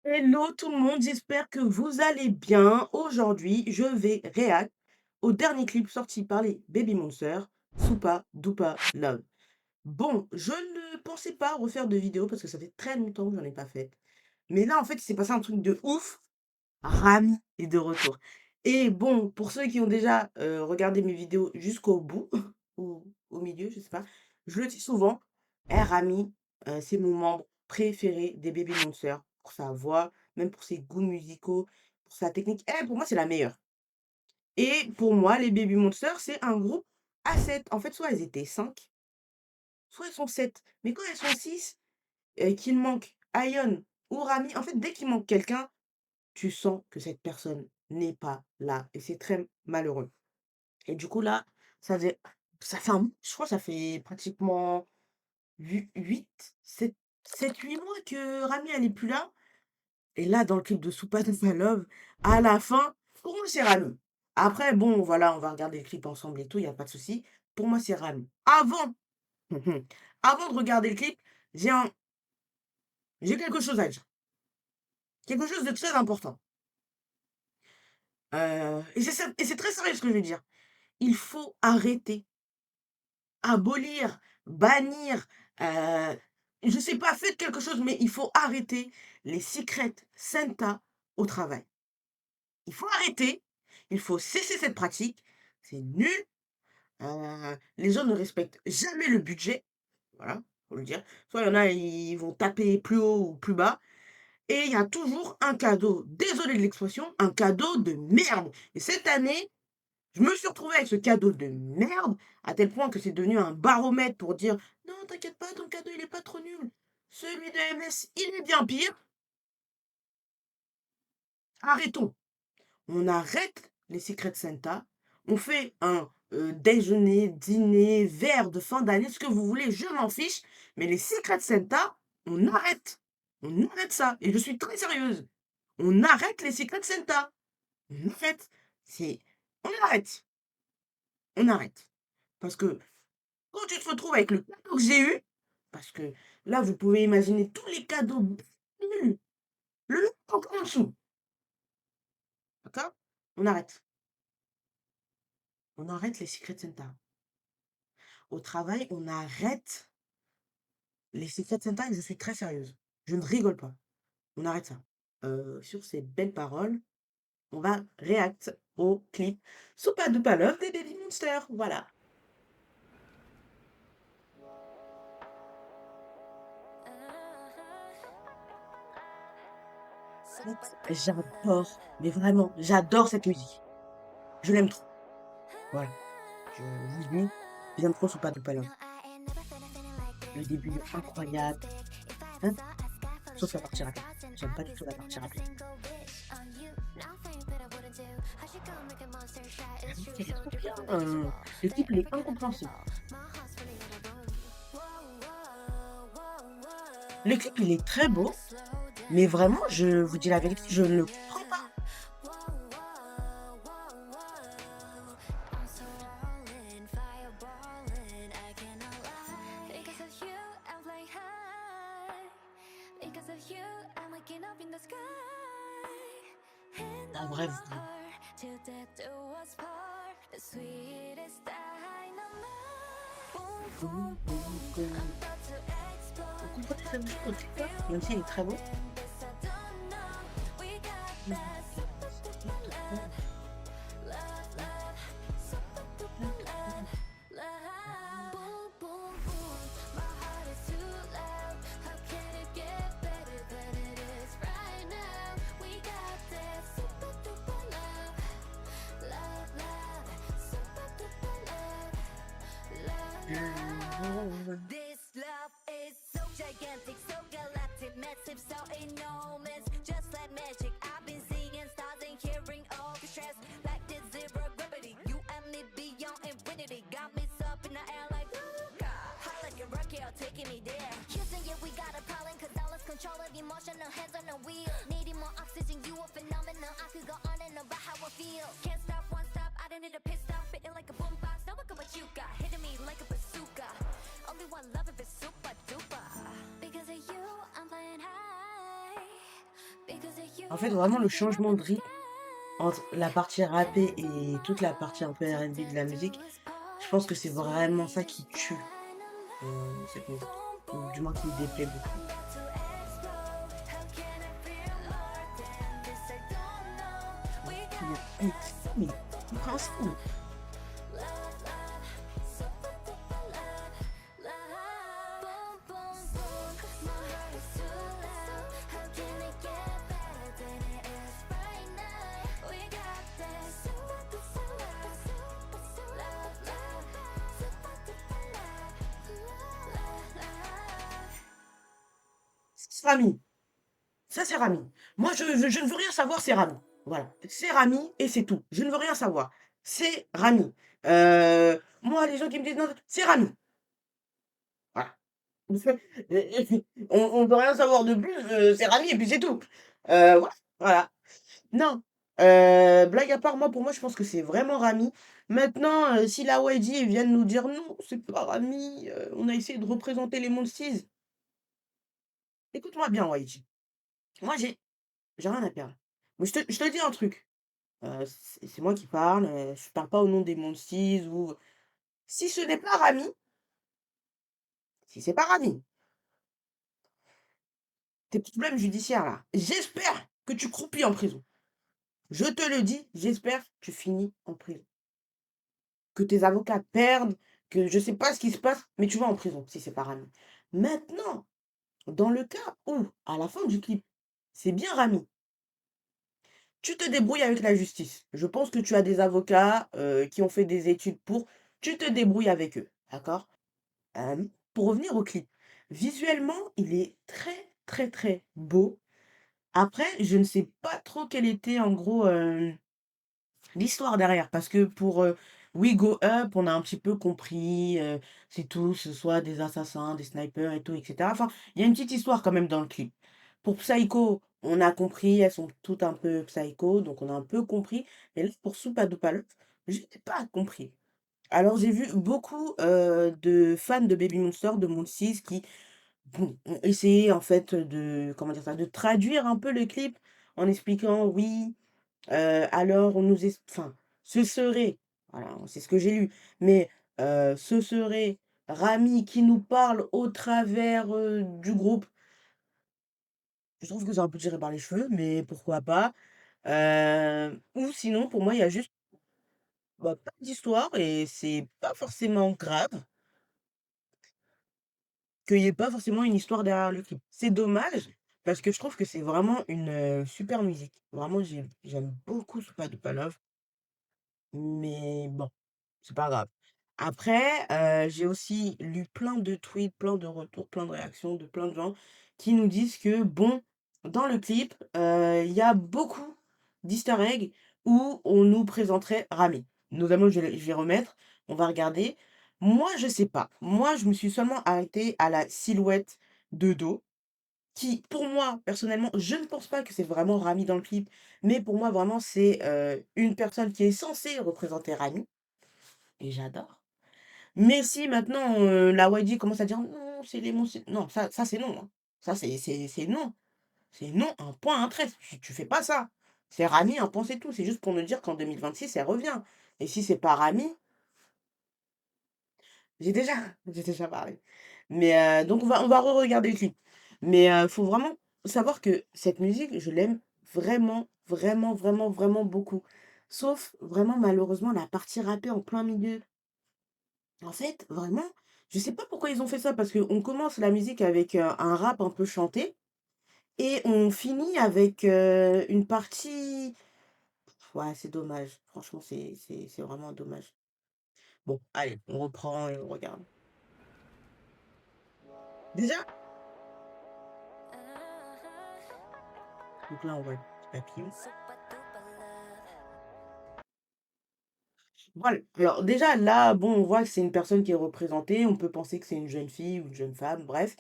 Hello tout le monde, j'espère que vous allez bien. Aujourd'hui, je vais react au dernier clip sorti par les Baby Monsters, Supa Dupa Love. Bon, je ne pensais pas refaire de vidéo parce que ça fait très longtemps que j'en ai pas fait. Mais là, en fait, il s'est passé un truc de ouf. Rami est de retour. Et bon, pour ceux qui ont déjà regardé mes vidéos jusqu'au bout, ou au milieu, je sais pas, je le dis souvent, Rami, c'est mon membre préféré des Baby Monsters, pour sa voix, même pour ses goûts musicaux, pour sa technique. Pour moi, c'est la meilleure. Et pour moi, les Baby Monsters, c'est un groupe à 7. En fait, soit elles étaient 5, soit elles sont 7. Mais quand elles sont 6, et qu'il manque Ion ou Rami, en fait, dès qu'il manque quelqu'un, tu sens que cette personne n'est pas là et c'est très malheureux. Et du coup là, ça fait un je crois que ça fait pratiquement 8 mois que Rami elle est plus là et là dans le clip de Supa Dupa Love, à la fin, pour moi c'est Rami. Après bon voilà, on va regarder le clip ensemble et tout, il y a pas de souci. Pour moi c'est Rami. Avant de regarder le clip, j'ai un j'ai quelque chose à dire. Quelque chose de très important. Et c'est très sérieux ce que je veux dire. Il faut arrêter, abolir, bannir, je sais pas, faites quelque chose, mais il faut arrêter les secret Santa au travail. Il faut arrêter, il faut cesser cette pratique, c'est nul, les gens ne respectent jamais le budget, voilà, faut le dire. Soit il y en a, ils vont taper plus haut ou plus bas et il y a toujours un cadeau, désolé de l'expression, un cadeau de merde et cette année, je me suis retrouvée avec ce cadeau de merde, à tel point que c'est devenu un baromètre pour dire: «Non, t'inquiète pas, ton cadeau, il est pas trop nul. Celui de MS, il est bien pire». Arrêtons. On arrête les secrets Santa. On fait un, déjeuner, dîner, verre de fin d'année, ce que vous voulez, je m'en fiche. Mais les secrets Santa, on arrête. On arrête ça et je suis très sérieuse. On arrête les secrets Santa. On arrête. C'est on arrête. On arrête. Parce que quand tu te retrouves avec le cadeau que j'ai eu, parce que là, vous pouvez imaginer tous les cadeaux nuls, le en dessous, d'accord? On arrête. On arrête les secret Santa. Au travail, on arrête les secret Santa et je suis très sérieuse. Je ne rigole pas. On arrête ça. Sur ces belles paroles, on va react au clip Super Duper Love des Baby Monsters. Voilà. En fait, j'adore, mais vraiment, j'adore cette musique. Je l'aime trop. Voilà. Je vous dis, j'aime trop Super Duper Love. Le début est incroyable, hein, sauf la partie rap. J'aime pas du tout la partie rap. La musique, elle est trop bien. Le clip, il est incompréhensible. Le clip, il est très beau, mais vraiment, je vous dis la vérité, je ne le comprends pas. En vrai, vous comprenez la musique au TikTok, même s'il est très beau. This love is so gigantic, so galactic, massive, so enormous, just like magic. I've been seeing stars and hearing orchestras like this zero gravity. You and me beyond infinity, got me up in the air like Luca. Hot like a rocket, taking me there. Houston, yeah, we got a problem, cause all is control of emotional hands on the wheel. Needing more oxygen, you a phenomenon. I could go on and on about how I feel. Can't stop, won't stop, I don't need a pit stop, fitting like a boombox. Now look at what you got, hitting me like a bazooka. Only one En fait, vraiment le changement de rythme entre la partie rappée et toute la partie un peu R&B de la musique, je pense que c'est vraiment ça qui tue, cette musique, ou du moins qui me déplaît beaucoup. Mais c'est compréhensible. C'est Rami, ça c'est Rami. Moi je ne veux rien savoir, c'est Rami. Voilà, c'est Rami et c'est tout. Je ne veux rien savoir. C'est Rami. Moi les gens qui me disent: «Non, c'est Rami». Voilà. On veut rien savoir de plus, c'est Rami et puis c'est tout. Voilà. Non, blague à part, moi, pour moi, je pense que c'est vraiment Rami. Maintenant, si la YG viennent nous dire: «Non, c'est pas Rami, on a essayé de représenter les Monsties», écoute-moi bien YG, moi j'ai rien à perdre. Mais je te dis un truc, c'est moi qui parle, je parle pas au nom des Monsties ou si ce n'est pas Rami, si c'est pas Rami, tes problèmes judiciaires là, j'espère que tu croupis en prison. Je te le dis, j'espère que tu finis en prison. Que tes avocats perdent, que je sais pas ce qui se passe, mais tu vas en prison si c'est pas Rami. Maintenant, dans le cas où, à la fin du clip, c'est bien Rami, tu te débrouilles avec la justice. Je pense que tu as des avocats, qui ont fait des études pour, tu te débrouilles avec eux, d'accord? Pour revenir au clip, visuellement, il est très, très, très beau. Après, je ne sais pas trop quel était en gros, l'histoire derrière, parce que pour, We Go Up, on a un petit peu compris, c'est tout, ce soit des assassins, des snipers et tout, et cetera. Enfin, il y a une petite histoire quand même dans le clip. Pour Psycho, on a compris, elles sont toutes un peu psycho, donc on a un peu compris. Mais là, pour Supa Dupa Love, je n'ai pas compris. Alors j'ai vu beaucoup, de fans de Baby Monster, de Moncease qui, bon, ont essayé en fait de, comment dire ça? De traduire un peu le clip en expliquant: «Oui, alors on nous ex enfin, ce serait, voilà, c'est ce que j'ai lu, mais ce serait Rami qui nous parle au travers, du groupe. Je trouve que c'est un peu tiré par les cheveux, mais pourquoi pas? Ou sinon pour moi il y a juste, bah, pas d'histoire et c'est pas forcément grave qu'il y ait pas forcément une histoire derrière le clip. C'est dommage parce que je trouve que c'est vraiment une, super musique. Vraiment j'aime beaucoup Supa Dupa Love, mais bon. C'est pas grave. Après, j'ai aussi lu plein de tweets, plein de retours, plein de réactions de plein de gens qui nous disent que bon, dans le clip, il y a beaucoup d'easter eggs où on nous présenterait Rami. Notamment, je vais remettre, on va regarder. Moi, je sais pas. Moi, je me suis seulement arrêtée à la silhouette de dos qui, pour moi, personnellement, je ne pense pas que c'est vraiment Rami dans le clip, mais pour moi, vraiment, c'est, une personne qui est censée représenter Rami et j'adore. Mais si maintenant, la YG commence à dire: «Non, c'est les monstres», non, ça c'est non, hein. Ça c'est non. C'est non, un point, un trait. Tu fais pas ça. C'est Rami, un point, c'est tout. C'est juste pour nous dire qu'en 2026 elle revient. Et si c'est pas Rami, j'ai déjà j'ai déjà parlé. Mais donc on va reregarder le clip. Mais faut vraiment savoir que cette musique, je l'aime vraiment, vraiment, vraiment, vraiment beaucoup. Sauf vraiment malheureusement la partie rappée en plein milieu. En fait, vraiment, je sais pas pourquoi ils ont fait ça, parce qu'on commence la musique avec, un rap un peu chanté et on finit avec, une partie, ouais, c'est dommage. Franchement, c'est vraiment dommage. Bon, allez, on reprend et on regarde. Déjà, donc là, on voit le petit papillon. Super duper love. Voilà, alors déjà là, bon, on voit que c'est une personne qui est représentée, on peut penser que c'est une jeune fille ou une jeune femme, bref.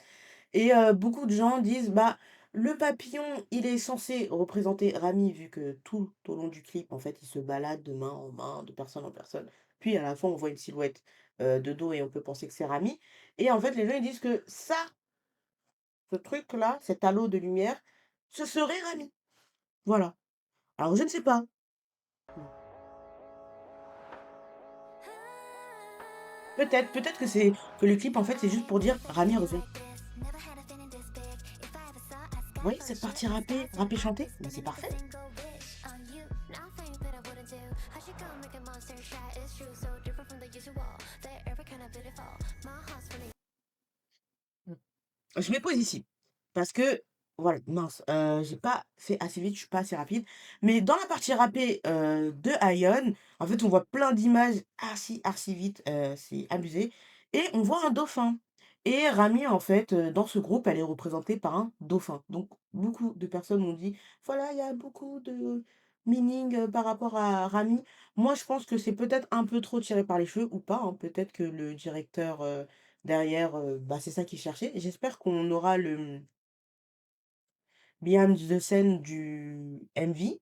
Et beaucoup de gens disent: «Bah, le papillon, il est censé représenter Rami», vu que tout au long du clip, en fait, il se balade de main en main, de personne en personne. Puis à la fin, on voit une silhouette, de dos et on peut penser que c'est Rami. Et en fait, les gens, ils disent que ça, ce truc-là, cet halo de lumière, ce serait Rami. Voilà. Alors je ne sais pas. Mmh. Peut-être que c'est que le clip, en fait, c'est juste pour dire: «Rami revient». Vous voyez cette partie rappée chantée? Mais c'est parfait. Mmh. Je m'épose ici, parce que voilà, mince, j'ai pas fait assez vite, je suis pas assez rapide, mais dans la partie rappée, de Aion, en fait, on voit plein d'images archi vite, c'est abusé et on voit un dauphin et Rami, en fait, dans ce groupe, elle est représentée par un dauphin. Donc beaucoup de personnes m'ont dit: «Voilà, il y a beaucoup de meaning, par rapport à Rami». Moi, je pense que c'est peut-être un peu trop tiré par les cheveux ou pas, hein. Peut-être que le directeur, derrière, bah, c'est ça qu'il cherchait. J'espère qu'on aura le, behind the scene du MV.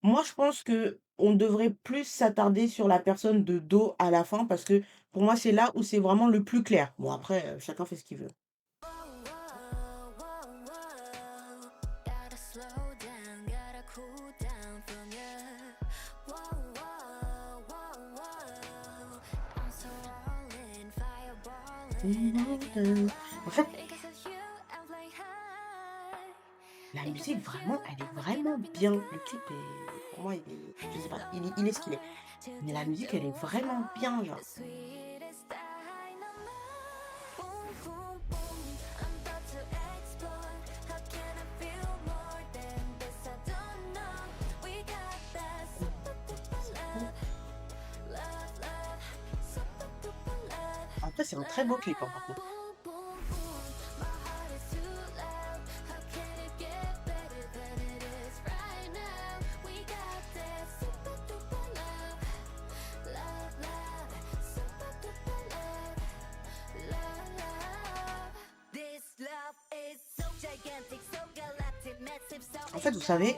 Moi, je pense qu'on devrait plus s'attarder sur la personne de dos à la fin parce que pour moi, c'est là où c'est vraiment le plus clair. Bon après, chacun fait ce qu'il veut. En fait, la musique vraiment, elle est vraiment bien. Le clip est pour moi, il est je sais pas, il est ce qu'il est. Mais la musique, elle est vraiment bien, genre. Après, c'est un très beau clip, hein, par contre. En fait, vous savez,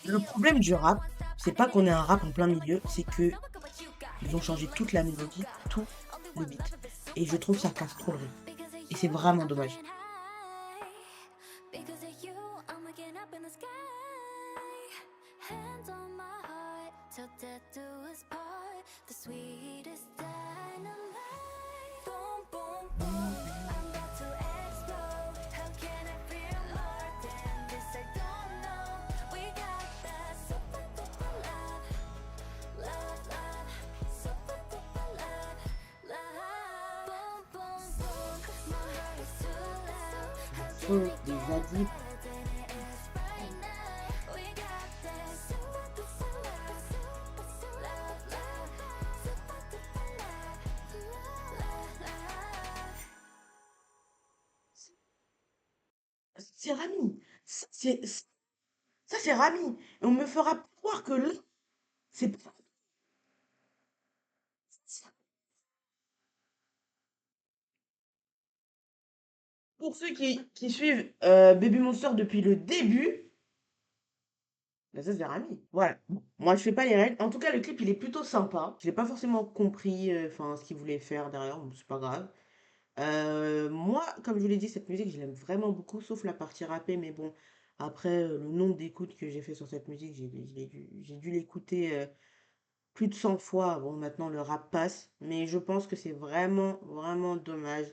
le problème du rap, c'est pas qu'on ait un rap en plein milieu, c'est que ils ont changé toute la mélodie, tout le beat. Et je trouve ça casse trop le rythme. Et c'est vraiment dommage. Des feux, des zadis. C'est Rami. Ça, c'est Rami. Et on me fera croire que là, c'est pas ça. Pour ceux qui suivent Baby Monster depuis le début, bah ça, c'est Rami. Voilà. Bon, moi, je fais pas les règles. En tout cas, le clip, il est plutôt sympa. J'ai pas forcément compris enfin ce qu'il voulait faire derrière, bon, c'est pas grave. Moi, comme je vous l'ai dit, cette musique, je l'aime vraiment beaucoup, sauf la partie rappée. Mais bon, après, le nombre d'écoutes que j'ai fait sur cette musique, j'ai dû l'écouter plus de 100 fois. Bon, maintenant, le rap passe. Mais je pense que c'est vraiment dommage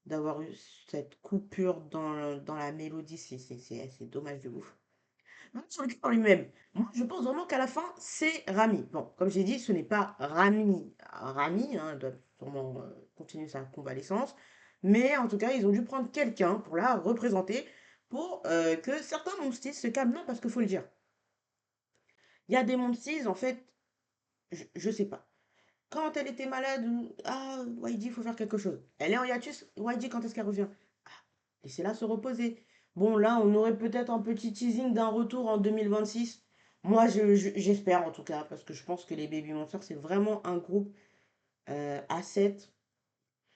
d'avoir eu cette coupure dans la mélodie. C'est dommage de ouf. Même sur le clip en lui-même, moi, je pense vraiment qu'à la fin, c'est Rami. Bon, comme j'ai dit, ce n'est pas Rami, hein, elle doit sûrement continuer sa convalescence. Mais en tout cas, ils ont dû prendre quelqu'un pour la représenter, pour que certains monstis se calment. Non, parce qu'il faut le dire. Il y a des monstis, en fait, je sais pas. Quand elle était malade, ah, YG, il faut faire quelque chose. Elle est en hiatus, YG, quand est-ce qu'elle revient? Ah, laissez-la se reposer. Bon, là, on aurait peut-être un petit teasing d'un retour en 2026. Moi, j'espère en tout cas, parce que je pense que les Baby Monsters, c'est vraiment un groupe à 7.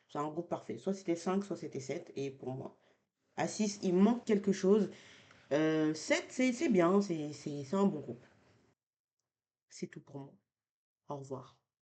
C'est un groupe parfait. Soit c'était 5, soit c'était 7. Et pour moi. À 6, il manque quelque chose. 7, c'est bien, c'est un bon groupe. C'est tout pour moi. Au revoir.